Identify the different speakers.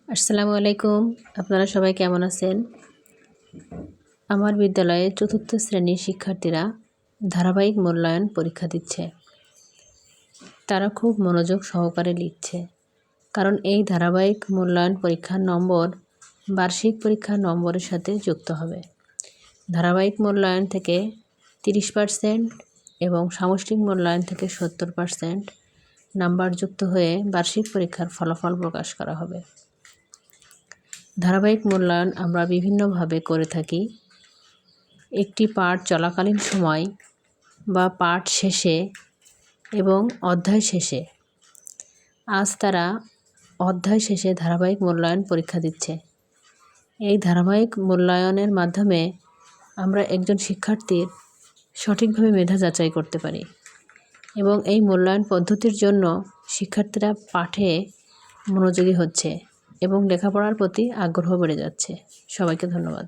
Speaker 1: আসসালামু আলাইকুম। আপনারা সবাই কেমন আছেন? আমার বিদ্যালয়ে চতুর্থ শ্রেণীর শিক্ষার্থীরা ধারাবাহিক মূল্যায়ন পরীক্ষা দিচ্ছে। তারা খুব মনোযোগ সহকারে লিখছে, কারণ এই ধারাবাহিক মূল্যায়ন পরীক্ষার নম্বর বার্ষিক পরীক্ষার নম্বরের সাথে যুক্ত হবে। ধারাবাহিক মূল্যায়ন থেকে 30% এবং সামষ্টিক মূল্যায়ন থেকে 70% নাম্বার যুক্ত হয়ে বার্ষিক পরীক্ষার ফলাফল প্রকাশ করা হবে। ধারাবাহিক মূল্যায়ন আমরা বিভিন্নভাবে করে থাকি। একটি পাঠ চলাকালীন সময় বা পাঠ শেষে এবং অধ্যায় শেষে। আজ তারা অধ্যায় শেষে ধারাবাহিক মূল্যায়ন পরীক্ষা দিচ্ছে। এই ধারাবাহিক মূল্যায়নের মাধ্যমে আমরা একজন শিক্ষার্থীর সঠিকভাবে মেধা যাচাই করতে পারি এবং এই মূল্যায়ন পদ্ধতির জন্য শিক্ষার্থীরা পাঠে মনোযোগী হচ্ছে এবং লেখাপড়ার প্রতি আগ্রহ বেড়ে যাচ্ছে। সবাইকে ধন্যবাদ।